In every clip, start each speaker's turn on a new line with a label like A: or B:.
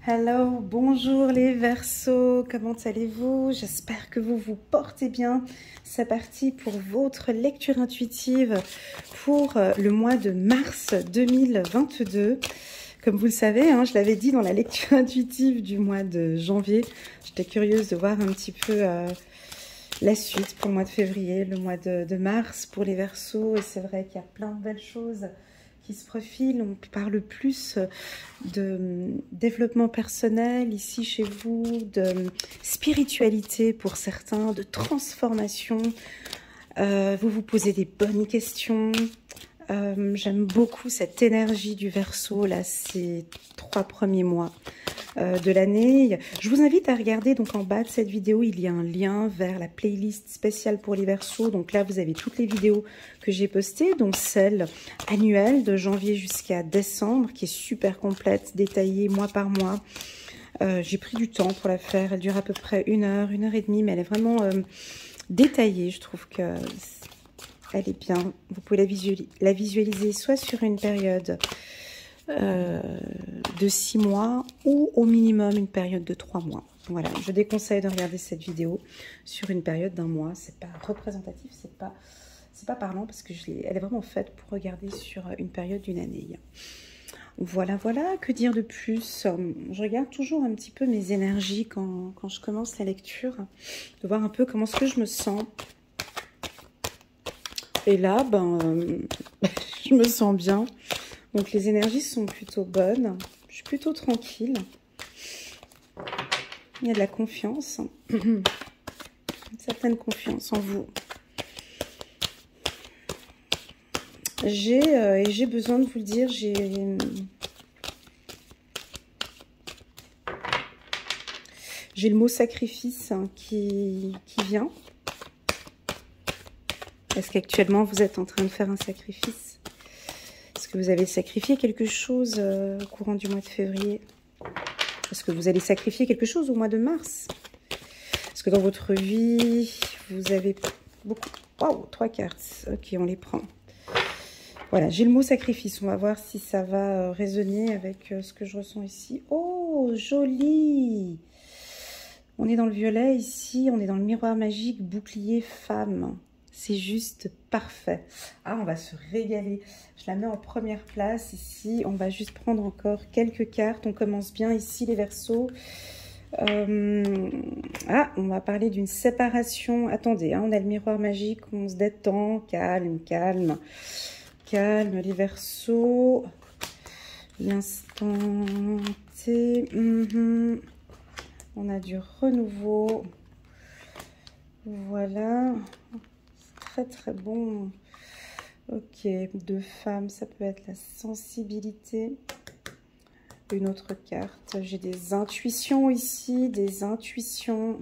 A: Hello, bonjour les Verseaux, comment allez-vous? J'espère que vous vous portez bien. C'est parti pour votre lecture intuitive pour le mois de mars 2022. Comme vous le savez, je l'avais dit dans la lecture intuitive du mois de janvier, j'étais curieuse de voir un petit peu la suite pour le mois de février, le mois de mars pour les Verseaux. Et c'est vrai qu'il y a plein de belles choses qui se profilent. On parle plus de développement personnel ici chez vous, de spiritualité pour certains, de transformation. Vous vous posez des bonnes questions. J'aime beaucoup cette énergie du Verseau, là, ces 3 premiers mois de l'année. Je vous invite à regarder, donc en bas de cette vidéo, il y a un lien vers la playlist spéciale pour les Verseaux. Donc là, vous avez toutes les vidéos que j'ai postées, donc celle annuelle de janvier jusqu'à décembre, qui est super complète, détaillée mois par mois. J'ai pris du temps pour la faire, elle dure à peu près 1 heure, 1 heure et demie, mais elle est vraiment détaillée. Je trouve que elle est bien. Vous pouvez la visualiser soit sur une période de 6 mois ou au minimum une période de 3 mois. Voilà, je déconseille de regarder cette vidéo sur une période d'1 mois. C'est pas représentatif, c'est pas parlant parce que elle est vraiment faite pour regarder sur une période d'une année. Voilà, voilà, que dire de plus? Je regarde toujours un petit peu mes énergies quand je commence la lecture, de voir un peu comment est-ce que je me sens. Et là, je me sens bien. Donc les énergies sont plutôt bonnes. Je suis plutôt tranquille. Il y a de la confiance. Une certaine confiance en vous. J'ai besoin de vous le dire, j'ai le mot sacrifice qui vient. Est-ce qu'actuellement vous êtes en train de faire un sacrifice? Est-ce que vous avez sacrifié quelque chose au courant du mois de février? Est-ce que vous allez sacrifier quelque chose au mois de mars? Est-ce que dans votre vie, vous avez beaucoup... Waouh, 3 cartes. Ok, on les prend. Voilà, j'ai le mot sacrifice. On va voir si ça va résonner avec ce que je ressens ici. Oh, joli! On est dans le violet ici, on est dans le miroir magique, bouclier femme. C'est juste parfait. Ah, on va se régaler. Je la mets en première place ici. On va juste prendre encore quelques cartes. On commence bien ici, les Verseaux. Ah, on va parler d'une séparation. Attendez, on a le miroir magique. On se détend. Calme, calme. Calme, les Verseaux. L'instant T. On a du renouveau. Voilà. Très bon. Ok, 2 femmes, ça peut être la sensibilité. Une autre carte, j'ai des intuitions ici, des intuitions.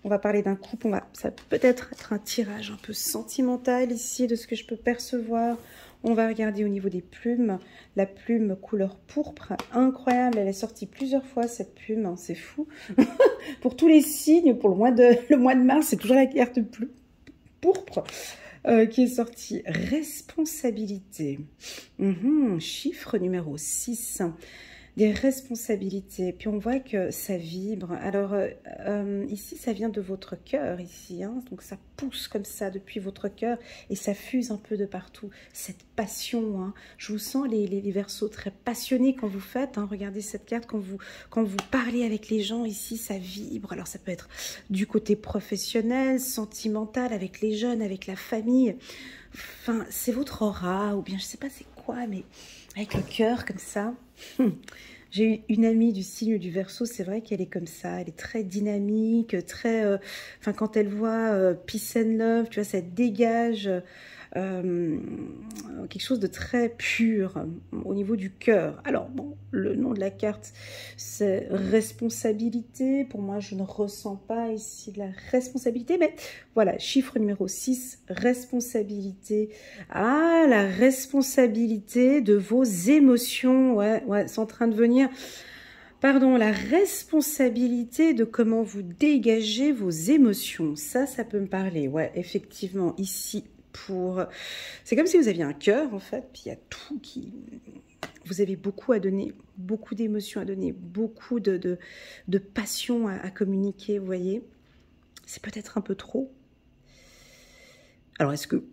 A: On va parler d'un couple, ça peut être un tirage un peu sentimental ici de ce que je peux percevoir. On va regarder au niveau des plumes, la plume couleur pourpre, incroyable, elle est sortie plusieurs fois cette plume, c'est fou. Pour tous les signes, pour le mois de mars, c'est toujours la carte pourpre qui est sortie. Responsabilité. Chiffre numéro 6. Des responsabilités. Puis on voit que ça vibre. Alors ici, ça vient de votre cœur ici. Donc ça pousse comme ça depuis votre cœur et ça fuse un peu de partout. Cette passion. Je vous sens les Verseaux très passionnés quand vous faites. Regardez cette carte. Quand vous parlez avec les gens ici, ça vibre. Alors ça peut être du côté professionnel, sentimental, avec les jeunes, avec la famille. Enfin, c'est votre aura ou bien je sais pas c'est quoi, mais avec le cœur comme ça. J'ai eu une amie du signe du Verseau, c'est vrai qu'elle est comme ça, elle est très dynamique, très... Enfin, quand elle voit Peace and Love, tu vois, ça dégage quelque chose de très pur au niveau du cœur. Alors, bon, le nom de la carte, c'est responsabilité. Pour moi, je ne ressens pas ici de la responsabilité, mais voilà, chiffre numéro 6, responsabilité. Ah, la responsabilité de vos émotions, ouais, c'est en train de venir... Pardon, la responsabilité de comment vous dégagez vos émotions. Ça peut me parler. Ouais, effectivement, ici, c'est comme si vous aviez un cœur, en fait, puis il y a tout qui... Vous avez beaucoup à donner, beaucoup d'émotions à donner, beaucoup de passion à communiquer, vous voyez. C'est peut-être un peu trop. Alors, est-ce que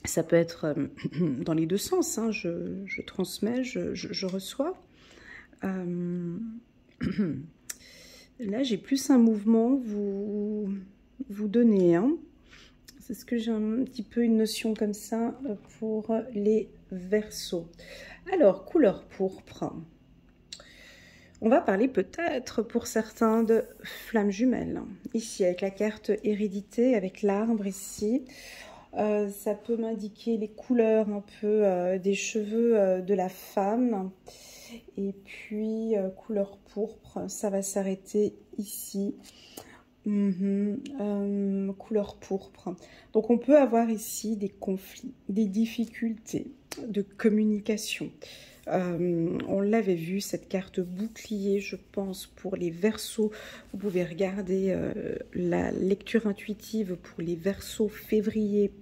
A: ça peut être dans les deux sens, hein, je transmets, je reçois. Là, j'ai plus un mouvement, vous donnez. Hein. C'est ce que j'ai un petit peu une notion comme ça pour les Verseaux. Alors, couleur pourpre. On va parler peut-être pour certains de flammes jumelles. Ici, avec la carte hérédité, avec l'arbre ici. Ça peut m'indiquer les couleurs un peu des cheveux de la femme. Et puis, couleur pourpre, ça va s'arrêter ici. Couleur pourpre. Donc, on peut avoir ici des conflits, des difficultés de communication. On l'avait vu, cette carte bouclier, je pense, pour les Verseaux. Vous pouvez regarder la lecture intuitive pour les Verseaux février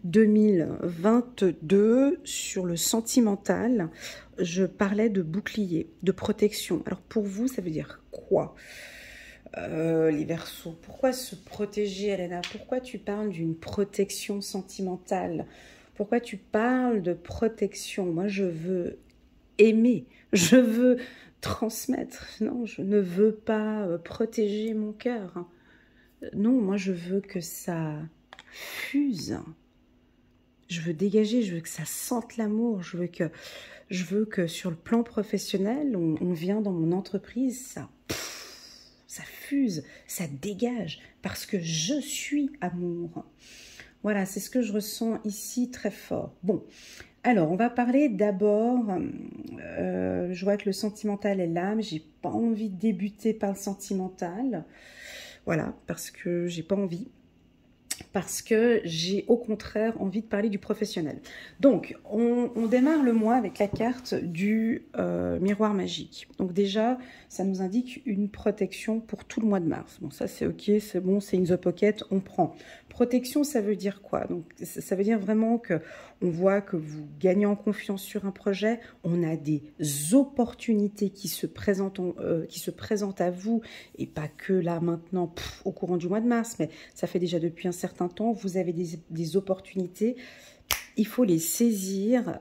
A: 2022 sur le sentimental. Je parlais de bouclier, de protection. Alors pour vous, ça veut dire quoi les Verseaux? Pourquoi se protéger, Elena? Pourquoi tu parles d'une protection sentimentale? Pourquoi tu parles de protection? Moi, je veux aimer, je veux transmettre. Non, je ne veux pas protéger mon cœur. Non, moi, je veux que ça fuse. Je veux dégager, je veux que ça sente l'amour. Je veux que sur le plan professionnel, on vient dans mon entreprise, ça fuse, ça dégage, parce que je suis amour. Voilà, c'est ce que je ressens ici très fort. Bon, alors on va parler d'abord, je vois que le sentimental est là, mais j'ai pas envie de débuter par le sentimental. Voilà, parce que j'ai pas envie. Parce que j'ai au contraire envie de parler du professionnel. Donc, on démarre le mois avec la carte du miroir magique. Donc déjà, ça nous indique une protection pour tout le mois de mars. Bon, ça c'est ok, c'est bon, c'est in the pocket, on prend. Protection, ça veut dire quoi? Donc, ça veut dire vraiment que on voit que vous gagnez en confiance sur un projet, on a des opportunités qui se présentent à vous, et pas que là maintenant, au courant du mois de mars, mais ça fait déjà depuis un certain temps, vous avez des opportunités, il faut les saisir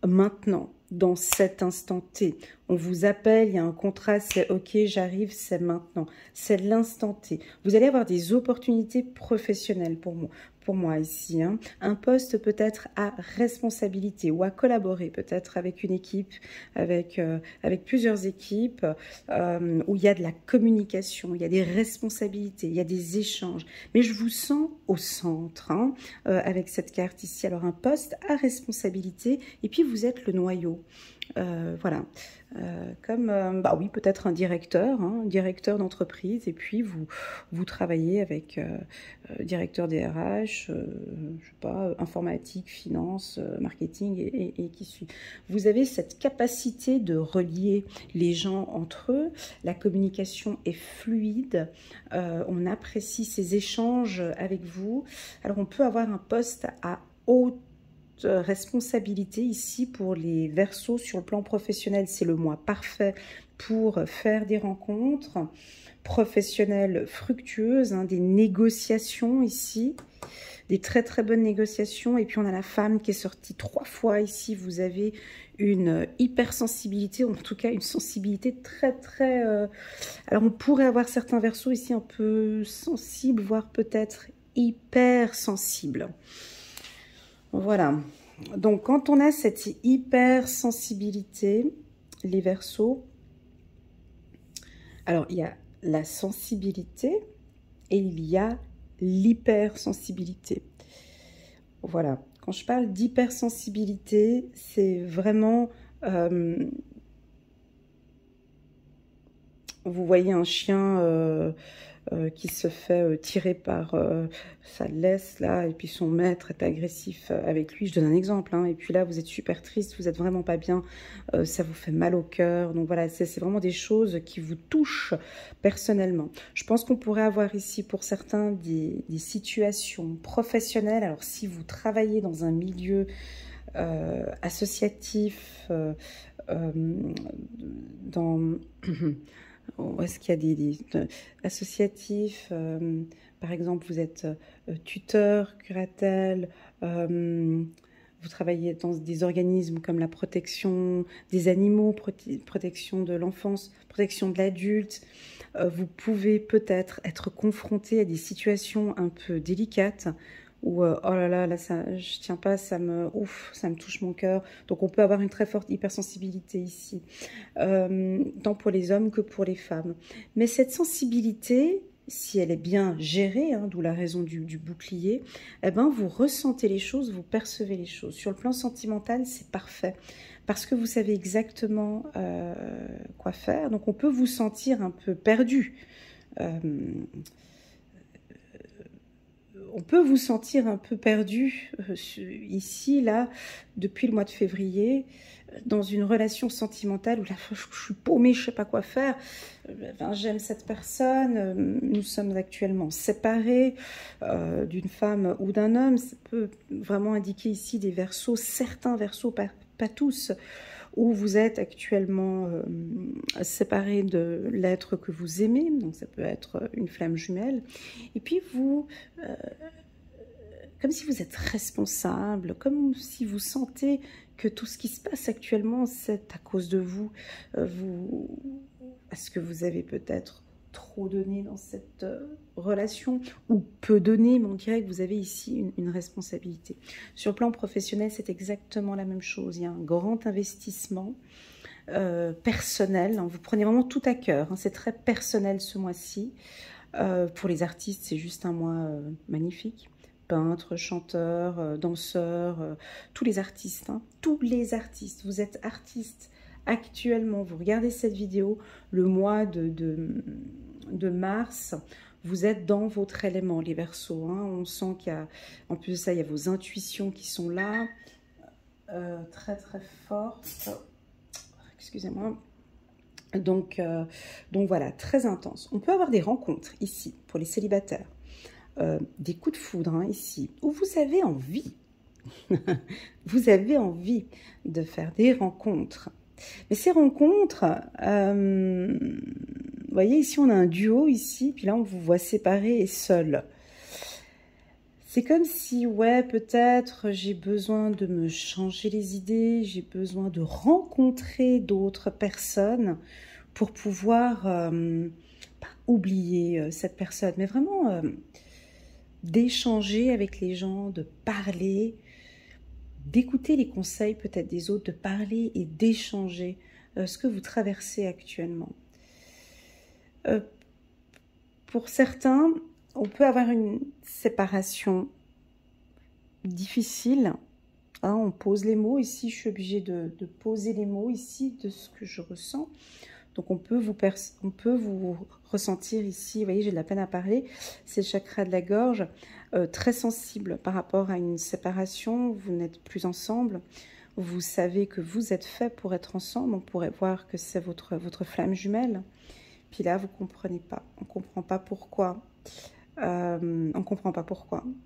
A: maintenant, dans cet instant T. On vous appelle, il y a un contrat, c'est ok, j'arrive, c'est maintenant, c'est l'instant T. Vous allez avoir des opportunités professionnelles pour moi ici. Hein. Un poste peut-être à responsabilité ou à collaborer peut-être avec une équipe, avec plusieurs équipes, où il y a de la communication, il y a des responsabilités, il y a des échanges. Mais je vous sens au centre hein, avec cette carte ici. Alors un poste à responsabilité et puis vous êtes le noyau. Voilà, bah oui, peut-être un directeur d'entreprise, et puis vous travaillez avec directeur DRH, je sais pas, informatique, finance, marketing et qui suit. Vous avez cette capacité de relier les gens entre eux, la communication est fluide, on apprécie ces échanges avec vous. Alors on peut avoir un poste à haute responsabilité ici pour les Verseaux sur le plan professionnel. C'est le mois parfait pour faire des rencontres professionnelles fructueuses, hein, des négociations ici, des très très bonnes négociations. Et puis on a la femme qui est sortie 3 fois ici. Vous avez une hypersensibilité, en tout cas une sensibilité très très... Alors on pourrait avoir certains Verseaux ici un peu sensibles, voire peut-être hypersensibles. Voilà, donc quand on a cette hypersensibilité, les Verseaux, alors il y a la sensibilité et il y a l'hypersensibilité. Voilà, quand je parle d'hypersensibilité, c'est vraiment... vous voyez un chien... qui se fait tirer par sa laisse là, et puis son maître est agressif avec lui, je donne un exemple, hein, et puis là vous êtes super triste, vous êtes vraiment pas bien, ça vous fait mal au cœur, donc voilà, c'est vraiment des choses qui vous touchent personnellement. Je pense qu'on pourrait avoir ici pour certains des situations professionnelles, alors si vous travaillez dans un milieu associatif, dans... Où est-ce qu'il y a associatifs, par exemple, vous êtes tuteur, curatelle, vous travaillez dans des organismes comme la protection des animaux, protection de l'enfance, protection de l'adulte. Vous pouvez peut-être être confronté à des situations un peu délicates où, oh là là, là ça, je tiens pas, ça me touche mon cœur. Donc on peut avoir une très forte hypersensibilité ici, tant pour les hommes que pour les femmes. Mais cette sensibilité, si elle est bien gérée, hein, d'où la raison du bouclier, eh ben, vous ressentez les choses, vous percevez les choses. Sur le plan sentimental, c'est parfait, parce que vous savez exactement quoi faire. Donc on peut vous sentir un peu perdu. On peut vous sentir un peu perdu ici, là, depuis le mois de février, dans une relation sentimentale où là, je suis paumée, je ne sais pas quoi faire. Enfin, j'aime cette personne, nous sommes actuellement séparés d'une femme ou d'un homme. Ça peut vraiment indiquer ici des verseaux, certains verseaux, pas tous, où vous êtes actuellement séparés de l'être que vous aimez, donc ça peut être une flamme jumelle, et puis vous, comme si vous êtes responsable, comme si vous sentez que tout ce qui se passe actuellement, c'est à cause de vous. Est-ce que vous avez peut-être trop donné dans cette relation, ou peu donné, mais on dirait que vous avez ici une responsabilité. Sur le plan professionnel, c'est exactement la même chose. Il y a un grand investissement personnel, hein. Vous prenez vraiment tout à cœur, hein. C'est très personnel ce mois-ci. Pour les artistes, c'est juste un mois magnifique. Peintres, chanteurs, danseurs, tous les artistes, hein, tous les artistes. Vous êtes artiste actuellement, vous regardez cette vidéo, le mois de mars, vous êtes dans votre élément, les Verseaux, hein. On sent qu'il y a, en plus de ça, il y a vos intuitions qui sont là, très très fortes. Excusez-moi. Donc voilà, très intense. On peut avoir des rencontres ici, pour les célibataires. Des coups de foudre, hein, ici, où vous avez envie, vous avez envie de faire des rencontres. Mais ces rencontres, vous voyez, ici on a un duo, ici, puis là on vous voit séparés et seuls. C'est comme si, ouais, peut-être j'ai besoin de me changer les idées, j'ai besoin de rencontrer d'autres personnes pour pouvoir pas oublier cette personne, mais vraiment d'échanger avec les gens, de parler, d'écouter les conseils peut-être des autres, de parler et d'échanger ce que vous traversez actuellement. Pour certains, on peut avoir une séparation difficile. Hein, on pose les mots ici, je suis obligée de poser les mots ici de ce que je ressens. Donc on peut vous ressentir ici, vous voyez, j'ai de la peine à parler, c'est le chakra de la gorge, très sensible par rapport à une séparation, vous n'êtes plus ensemble, vous savez que vous êtes fait pour être ensemble, on pourrait voir que c'est votre flamme jumelle, puis là vous ne comprenez pas, on ne comprend pas pourquoi,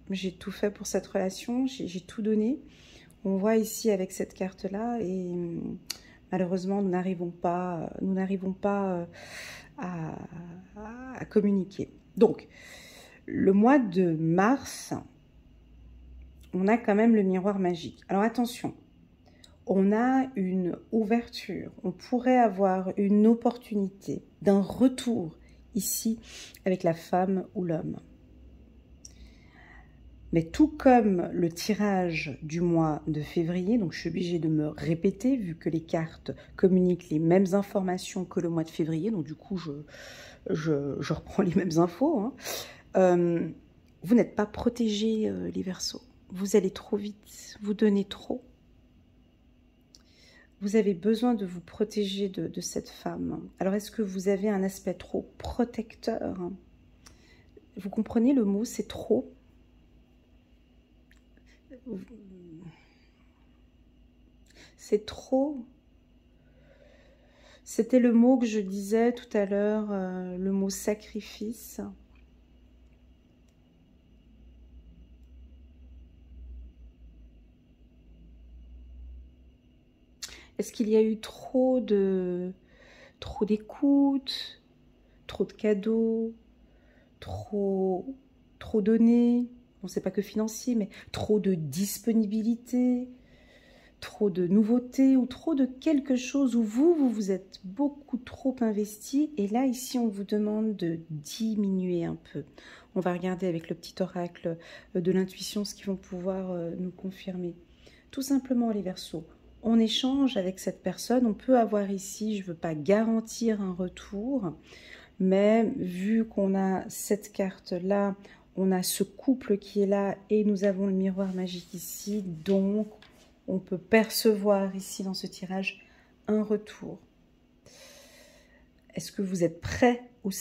A: j'ai tout fait pour cette relation, j'ai tout donné, on voit ici avec cette carte-là, et malheureusement, nous n'arrivons pas à communiquer. Donc, le mois de mars, on a quand même le miroir magique. Alors attention, on a une ouverture, on pourrait avoir une opportunité d'un retour ici avec la femme ou l'homme. Mais tout comme le tirage du mois de février, donc je suis obligée de me répéter vu que les cartes communiquent les mêmes informations que le mois de février, donc du coup je reprends les mêmes infos, hein. Vous n'êtes pas protégés, les Verseaux. Vous allez trop vite, vous donnez trop. Vous avez besoin de vous protéger de cette femme. Alors est-ce que vous avez un aspect trop protecteur? Vous comprenez le mot, c'est trop. C'est trop. C'était le mot que je disais tout à l'heure, le mot sacrifice. Est-ce qu'il y a eu trop d'écoute, trop de cadeaux, trop donné? Bon, c'est pas que financier, mais trop de disponibilité, trop de nouveautés ou trop de quelque chose où vous êtes beaucoup trop investi. Et là, ici, on vous demande de diminuer un peu. On va regarder avec le petit oracle de l'intuition ce qu'ils vont pouvoir nous confirmer. Tout simplement, les Verseaux, on échange avec cette personne. On peut avoir ici, je ne veux pas garantir un retour, mais vu qu'on a cette carte-là, on a ce couple qui est là et nous avons le miroir magique ici, donc on peut percevoir ici dans ce tirage un retour. Est-ce que vous êtes prêt ou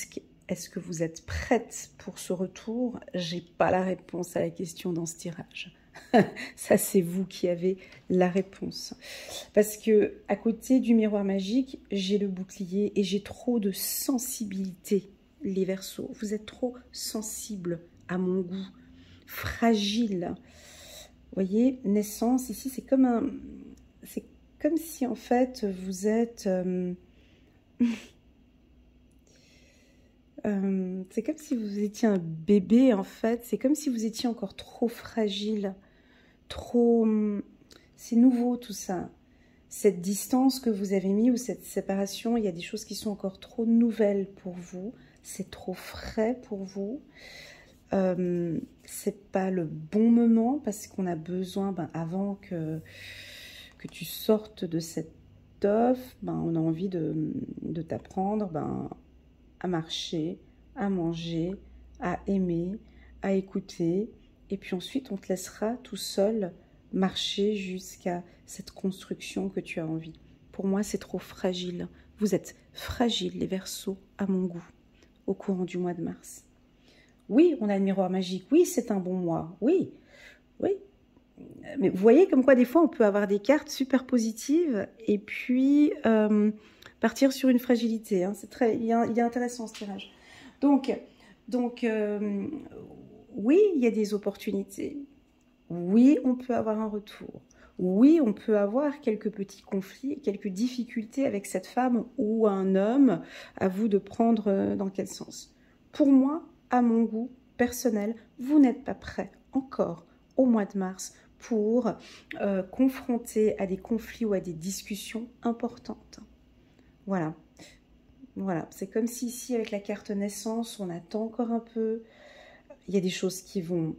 A: est-ce que vous êtes prête pour ce retour? J'ai pas la réponse à la question dans ce tirage. Ça, c'est vous qui avez la réponse. Parce que à côté du miroir magique, j'ai le bouclier et j'ai trop de sensibilité, les Verseaux. Vous êtes trop sensibles à mon goût, fragile. Vous voyez, naissance, ici, c'est comme si, en fait, vous êtes... c'est comme si vous étiez un bébé, en fait. C'est comme si vous étiez encore trop fragile, trop... C'est nouveau, tout ça. Cette distance que vous avez mis ou cette séparation, il y a des choses qui sont encore trop nouvelles pour vous. C'est trop frais pour vous. C'est pas le bon moment parce qu'on a besoin, avant que tu sortes de cette offre, on a envie de t'apprendre à marcher, à manger, à aimer, à écouter. Et puis ensuite, on te laissera tout seul marcher jusqu'à cette construction que tu as envie. Pour moi, c'est trop fragile. Vous êtes fragiles, les Verseaux, à mon goût, au courant du mois de mars. Oui, on a le miroir magique. Oui, c'est un bon mois. Oui, oui. Mais vous voyez comme quoi des fois on peut avoir des cartes super positives et puis partir sur une fragilité. Hein. C'est très, il est intéressant ce tirage. Donc oui, il y a des opportunités. Oui, on peut avoir un retour. Oui, on peut avoir quelques petits conflits, quelques difficultés avec cette femme ou un homme. À vous de prendre dans quel sens. Pour moi, à mon goût personnel, vous n'êtes pas prêt encore au mois de mars pour confronter à des conflits ou à des discussions importantes. Voilà. Voilà, c'est comme si ici, avec la carte naissance, on attend encore un peu. Il y a des choses qui vont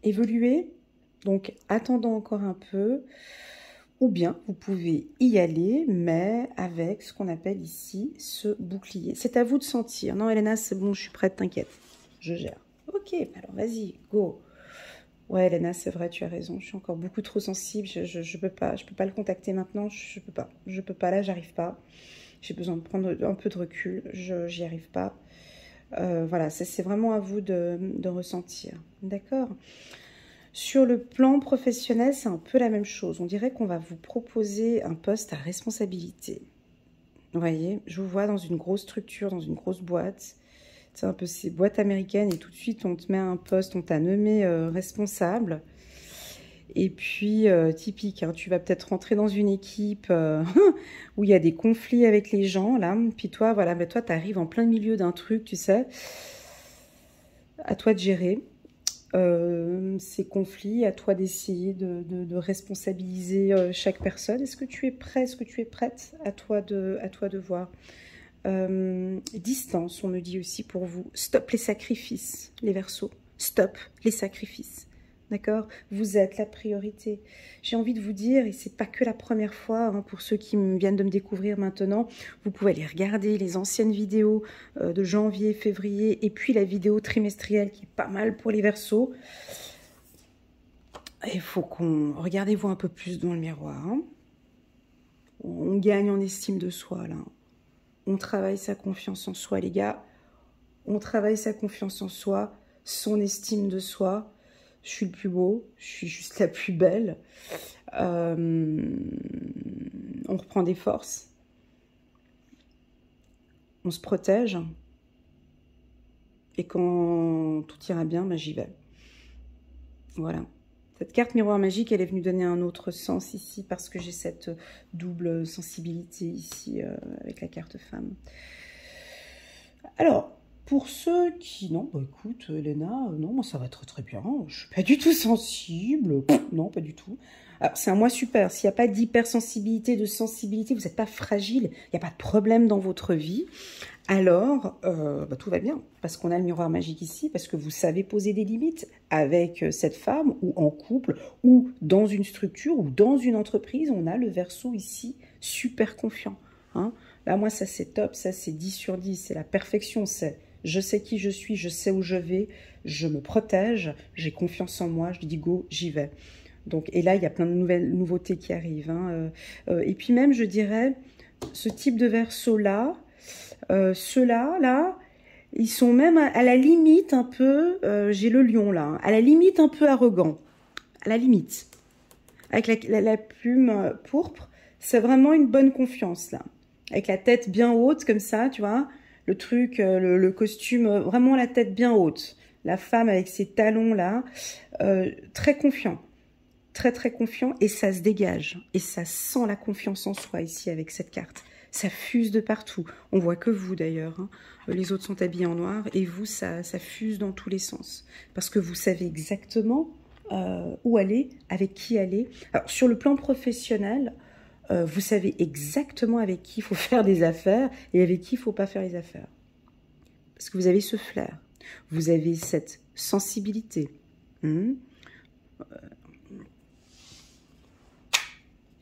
A: évoluer, donc attendons encore un peu. Ou bien, vous pouvez y aller, mais avec ce qu'on appelle ici ce bouclier. C'est à vous de sentir. Non, Elena, c'est bon, je suis prête, t'inquiète. Je gère. Ok, alors vas-y, go. Ouais, Elena, c'est vrai, tu as raison. Je suis encore beaucoup trop sensible. Je peux pas le contacter maintenant. Je peux pas. Là, j'arrive pas. J'ai besoin de prendre un peu de recul. J'y arrive pas. Voilà, c'est vraiment à vous de ressentir. D'accord ? Sur le plan professionnel, c'est un peu la même chose. On dirait qu'on va vous proposer un poste à responsabilité. Vous voyez, je vous vois dans une grosse structure, dans une grosse boîte. C'est un peu ces boîtes américaines et tout de suite, on te met à un poste, on t'a nommé responsable. Et puis, typique, hein, tu vas peut-être rentrer dans une équipe où il y a des conflits avec les gens, là. Puis toi, voilà, toi, tu arrives en plein milieu d'un truc, tu sais. À toi de gérer ces conflits, à toi d'essayer de responsabiliser chaque personne. Est-ce que tu es prêt? Est-ce que tu es prête? À toi de voir. Distance, on me dit aussi pour vous. Stop les sacrifices, les Verseaux. Stop les sacrifices. D'accord? Vous êtes la priorité. J'ai envie de vous dire, et c'est pas que la première fois, hein, pour ceux qui viennent de me découvrir maintenant, vous pouvez aller regarder les anciennes vidéos de janvier, février, et puis la vidéo trimestrielle qui est pas mal pour les Verseaux. Il faut qu'on... Regardez-vous un peu plus dans le miroir. Hein. On gagne en estime de soi, là. On travaille sa confiance en soi, les gars. On travaille sa confiance en soi, son estime de soi. Je suis le plus beau, je suis juste la plus belle. On reprend des forces. On se protège. Et quand tout ira bien, j'y vais. Voilà. Cette carte miroir magique, elle est venue donner un autre sens ici parce que j'ai cette double sensibilité ici avec la carte femme. Alors, pour ceux qui... Non, bah écoute, Elena, non, moi ça va très bien. Je suis pas du tout sensible. Non, pas du tout. Alors, c'est un mois super. S'il n'y a pas d'hypersensibilité, de sensibilité, vous n'êtes pas fragile, il n'y a pas de problème dans votre vie, alors bah, tout va bien. Parce qu'on a le miroir magique ici, parce que vous savez poser des limites avec cette femme, ou en couple, ou dans une structure, ou dans une entreprise. On a le Verseau ici, super confiant. Hein. Là, moi, ça c'est top, ça c'est 10 sur 10, c'est la perfection, c'est je sais qui je suis, je sais où je vais, je me protège, j'ai confiance en moi, je dis go, j'y vais. Donc, et là, il y a plein de nouveautés qui arrivent. Hein. Et puis même, je dirais, ce type de Verseau-là, ceux-là, là, ils sont même à la limite un peu, j'ai le lion là, hein, à la limite un peu arrogant, à la limite. Avec la plume pourpre, c'est vraiment une bonne confiance là. Avec la tête bien haute comme ça, tu vois, le truc, le costume, vraiment la tête bien haute. La femme avec ses talons là, très confiant. Très confiant et ça se dégage. Et ça sent la confiance en soi ici avec cette carte. Ça fuse de partout. On voit que vous d'ailleurs. Hein. Les autres sont habillés en noir et vous, ça fuse dans tous les sens. Parce que vous savez exactement où aller, avec qui aller. Alors sur le plan professionnel, vous savez exactement avec qui il faut faire des affaires et avec qui il ne faut pas faire les affaires. Parce que vous avez ce flair. Vous avez cette sensibilité.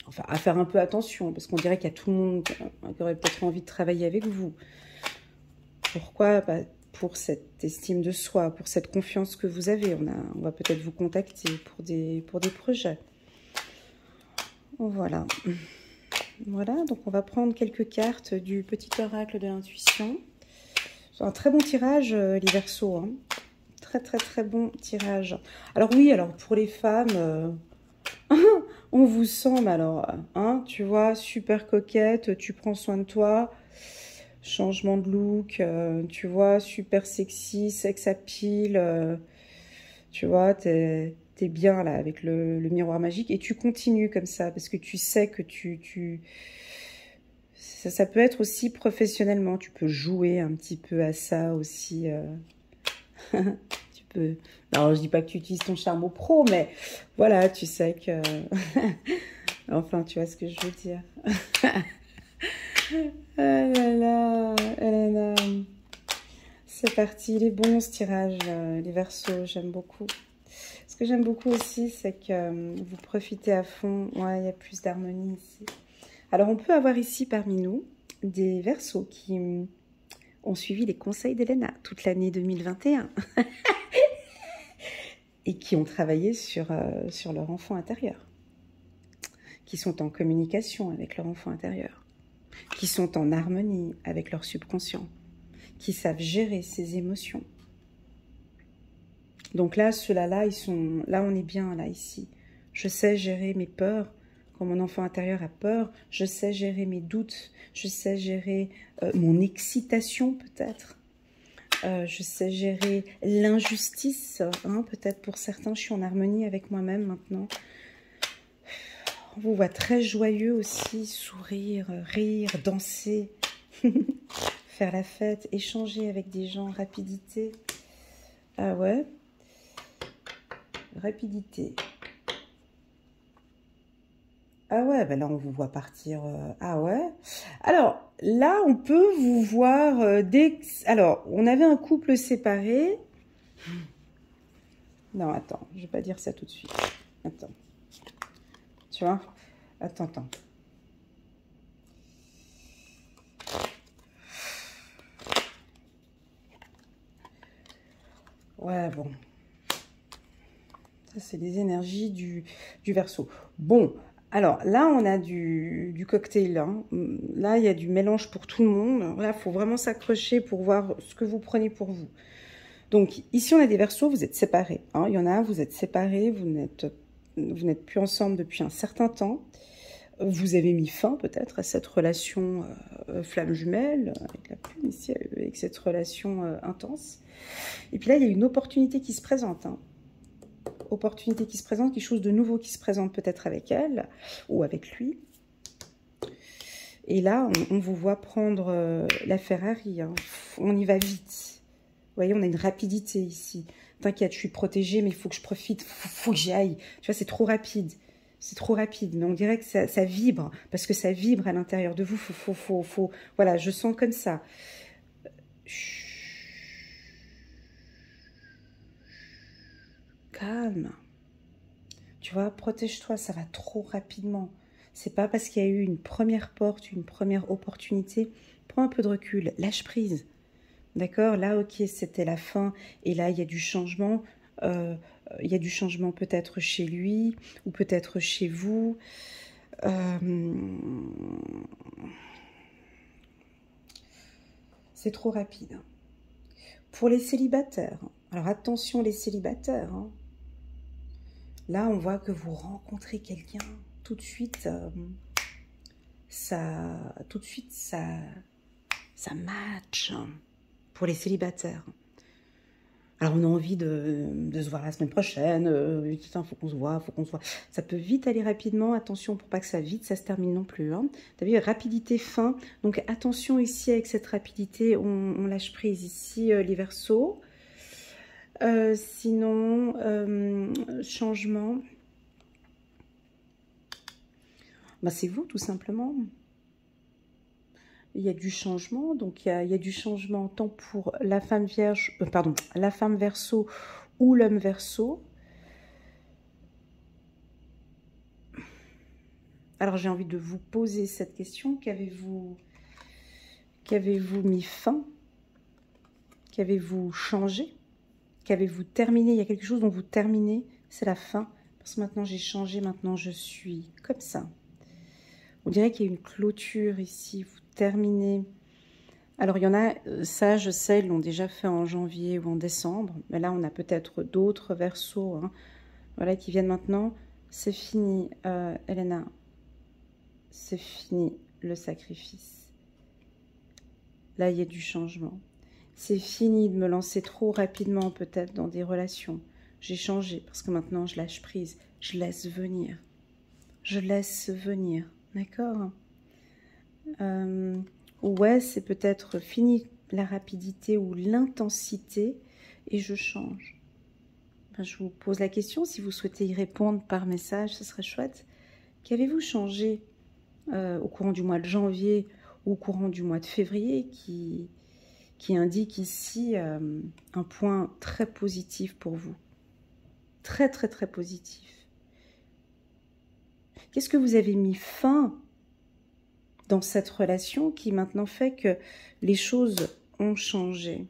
A: Enfin, à faire un peu attention, parce qu'on dirait qu'il y a tout le monde qui aurait peut-être envie de travailler avec vous. Pourquoi? Bah, pour cette estime de soi, pour cette confiance que vous avez. On va peut-être vous contacter pour des projets. Voilà. Voilà, donc on va prendre quelques cartes du petit oracle de l'intuition. C'est un très bon tirage, les Verseaux. Hein. Très bon tirage. Alors oui, alors pour les femmes... on vous sent, mais alors, hein, tu vois, super coquette, tu prends soin de toi, changement de look, tu vois, super sexy, sex appeal, tu vois, t'es bien là avec le miroir magique et tu continues comme ça parce que tu sais que ça peut être aussi professionnellement, tu peux jouer un petit peu à ça aussi. Tu peux... Alors, je dis pas que tu utilises ton charme au pro, mais voilà, tu sais que... Enfin, tu vois ce que je veux dire. Ah là là, Elena. C'est parti, il est bon ce tirage, les Verseaux, j'aime beaucoup. Ce que j'aime beaucoup aussi, c'est que vous profitez à fond. Ouais, il y a plus d'harmonie ici. Alors, on peut avoir ici parmi nous des Verseaux qui ont suivi les conseils d'Elena toute l'année 2021. Et qui ont travaillé sur leur enfant intérieur, qui sont en communication avec leur enfant intérieur, qui sont en harmonie avec leur subconscient, qui savent gérer ses émotions. Donc là, ceux-là, ils sont... Là, on est bien, là, ici. Je sais gérer mes peurs, quand mon enfant intérieur a peur. Je sais gérer mes doutes. Je sais gérer mon excitation, peut-être. Je sais gérer l'injustice, hein, peut-être pour certains, je suis en harmonie avec moi-même maintenant. On vous voit très joyeux aussi, sourire, rire, danser, faire la fête, échanger avec des gens, rapidité. Ah ouais, rapidité. Ah ouais, ben là on vous voit partir. Ah ouais. Alors là on peut vous voir Alors on avait un couple séparé. Non attends, je vais pas dire ça tout de suite. Attends. Tu vois? Attends. Ouais bon. Ça c'est les énergies du Verseau. Bon. Alors là, on a du cocktail. Hein. Là, il y a du mélange pour tout le monde. Alors là, il faut vraiment s'accrocher pour voir ce que vous prenez pour vous. Donc ici, on a des Verseaux, vous êtes séparés. Hein. Il y en a, vous êtes séparés, vous n'êtes plus ensemble depuis un certain temps. Vous avez mis fin peut-être à cette relation flamme jumelle, avec la plume ici, avec cette relation intense. Et puis là, il y a une opportunité qui se présente. Hein. opportunité qui se présente, quelque chose de nouveau qui se présente peut-être avec elle ou avec lui. Et là, on vous voit prendre la Ferrari. Hein. On y va vite. Vous voyez, on a une rapidité ici. T'inquiète, je suis protégée, mais il faut que je profite. Faut que j'y aille. Tu vois, c'est trop rapide. C'est trop rapide. Mais on dirait que ça vibre. Parce que ça vibre à l'intérieur de vous. Voilà, je sens comme ça. Calme. Tu vois, protège-toi, ça va trop rapidement. C'est pas parce qu'il y a eu une première porte, une première opportunité. Prends un peu de recul, lâche prise. D'accord? Là, ok, c'était la fin. Et là, il y a du changement. Il y a du changement peut-être chez lui ou peut-être chez vous. C'est trop rapide. Pour les célibataires, alors attention les célibataires. Hein. Là, on voit que vous rencontrez quelqu'un. Tout de suite, ça match pour les célibataires. Alors, on a envie de se voir la semaine prochaine. Putain, faut qu'on se voit, faut qu'on se voit. Ça peut vite aller rapidement. Attention pour pas que ça ça se termine non plus. Hein. T'as vu, rapidité, fin. Donc, attention ici avec cette rapidité. On lâche prise ici, les Verseaux. Sinon, changement. Bah, c'est vous, tout simplement. Il y a du changement, donc il y a du changement tant pour la femme vierge, pardon, la femme Verseau ou l'homme Verseau. Alors j'ai envie de vous poser cette question, qu'avez-vous mis fin? Qu'avez-vous changé? Qu'avez-vous terminé? Il y a quelque chose dont vous terminez, c'est la fin. Parce que maintenant j'ai changé, maintenant je suis comme ça. On dirait qu'il y a une clôture ici, vous terminez. Alors, il y en a, ça, je sais, ils l'ont déjà fait en janvier ou en décembre. Mais là, on a peut-être d'autres Verseaux, hein, voilà, qui viennent maintenant. C'est fini, Elena. C'est fini, le sacrifice. Là, il y a du changement. C'est fini de me lancer trop rapidement, peut-être, dans des relations. J'ai changé, parce que maintenant, je lâche prise. Je laisse venir. Je laisse venir. D'accord? Ouais, c'est peut-être fini la rapidité ou l'intensité et je change. Ben, je vous pose la question, si vous souhaitez y répondre par message, ce serait chouette. Qu'avez-vous changé au courant du mois de janvier ou au courant du mois de février qui indique ici un point très positif pour vous? Très, très, très positif. Qu'est-ce que vous avez mis fin dans cette relation qui maintenant fait que les choses ont changé?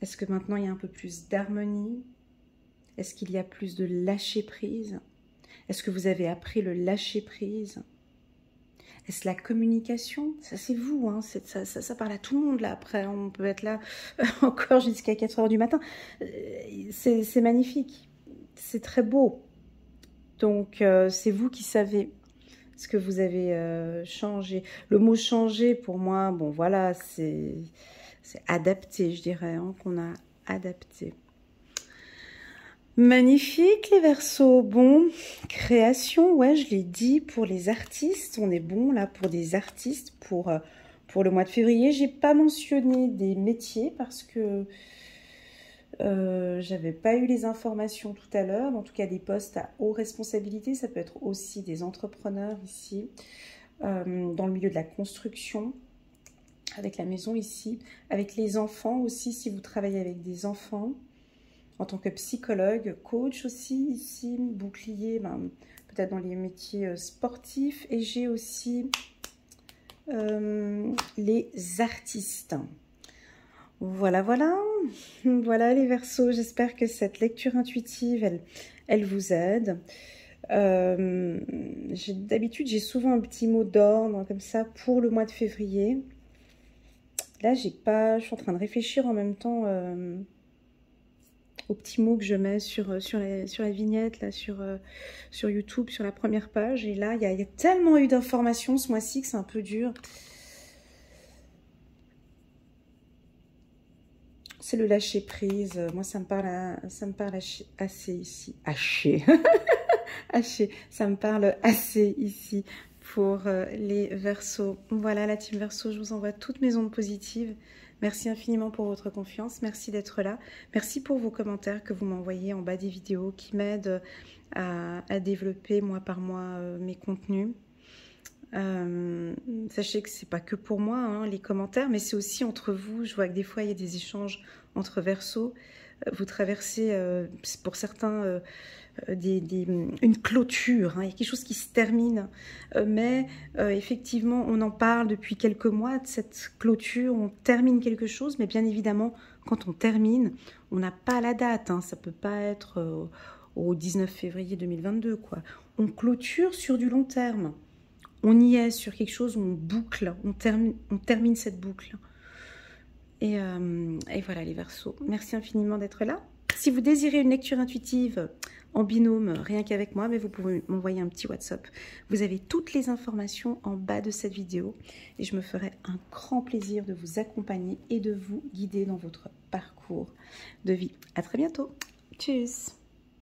A: Est-ce que maintenant il y a un peu plus d'harmonie? Est-ce qu'il y a plus de lâcher prise? Est-ce que vous avez appris le lâcher prise? Est-ce la communication? Ça c'est vous, hein, ça parle à tout le monde là après, on peut être là encore jusqu'à 4 h du matin. C'est magnifique, c'est très beau. Donc c'est vous qui savez ce que vous avez changé. Le mot changer, pour moi, bon voilà, c'est adapté, je dirais, hein, qu'on a adapté. Magnifique les Verseaux. Bon, création, ouais, je l'ai dit, pour les artistes, on est bon là pour des artistes pour le mois de février. J'ai pas mentionné des métiers parce que j'avais pas eu les informations tout à l'heure. En tout cas, des postes à haute responsabilité, ça peut être aussi des entrepreneurs ici, dans le milieu de la construction, avec la maison ici, avec les enfants aussi, si vous travaillez avec des enfants, en tant que psychologue, coach aussi ici, bouclier, ben, peut-être dans les métiers sportifs. Et j'ai aussi les artistes. Voilà, voilà. Voilà les Verseaux. J'espère que cette lecture intuitive, elle vous aide. D'habitude, j'ai souvent un petit mot d'ordre comme ça pour le mois de février. Là, j'ai pas. Je suis en train de réfléchir en même temps aux petits mots que je mets sur la vignette, là, sur YouTube, sur la première page. Et là, il y a tellement eu d'informations ce mois-ci que c'est un peu dur. c'est le lâcher prise. Moi, ça me parle assez ici. Haché. Haché. Ça me parle assez ici pour les Verseaux. Voilà la team Verseau, je vous envoie toutes mes ondes positives. Merci infiniment pour votre confiance. Merci d'être là. Merci pour vos commentaires que vous m'envoyez en bas des vidéos qui m'aident à développer mois par mois mes contenus. Sachez que c'est pas que pour moi hein, les commentaires, mais c'est aussi entre vous. Je vois que des fois il y a des échanges entre Verseaux. Vous traversez, pour certains, une clôture. Hein. Il y a quelque chose qui se termine, mais effectivement, on en parle depuis quelques mois de cette clôture. On termine quelque chose, mais bien évidemment, quand on termine, on n'a pas la date. Hein. Ça peut pas être au 19 février 2022, quoi. On clôture sur du long terme. On y est sur quelque chose où on boucle, on termine cette boucle. Et voilà les Verseaux. Merci infiniment d'être là. Si vous désirez une lecture intuitive en binôme, rien qu'avec moi, mais vous pouvez m'envoyer un petit WhatsApp. Vous avez toutes les informations en bas de cette vidéo. Et je me ferai un grand plaisir de vous accompagner et de vous guider dans votre parcours de vie. À très bientôt. Tchuss.